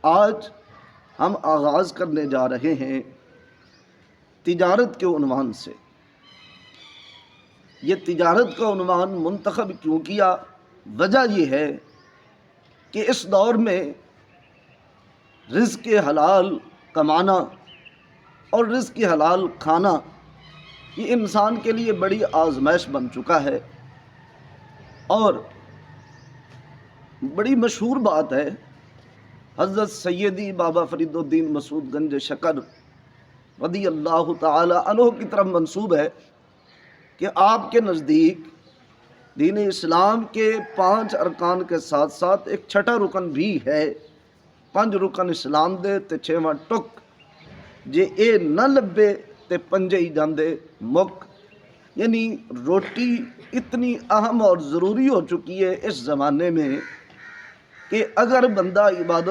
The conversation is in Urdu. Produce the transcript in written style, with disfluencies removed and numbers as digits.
آج ہم آغاز کرنے جا رہے ہیں تجارت کے عنوان سے۔ یہ تجارت کا عنوان منتخب کیوں کیا؟ وجہ یہ ہے کہ اس دور میں رزق حلال کمانا اور رزق حلال کھانا یہ انسان کے لیے بڑی آزمائش بن چکا ہے، اور بڑی مشہور بات ہے، حضرت سیدی بابا فرید الدین مسعود گنج شکر رضی اللہ تعالی عنہ کی طرف منسوب ہے کہ آپ کے نزدیک دین اسلام کے 5 ارکان کے ساتھ ساتھ ایک چھٹا رکن بھی ہے۔ 5 رکن اسلام دے تے 6واں ٹک، جے اے نہ لبے تے پنجے ہی جاندے مک۔ یعنی روٹی اتنی اہم اور ضروری ہو چکی ہے اس زمانے میں کہ اگر بندہ عبادت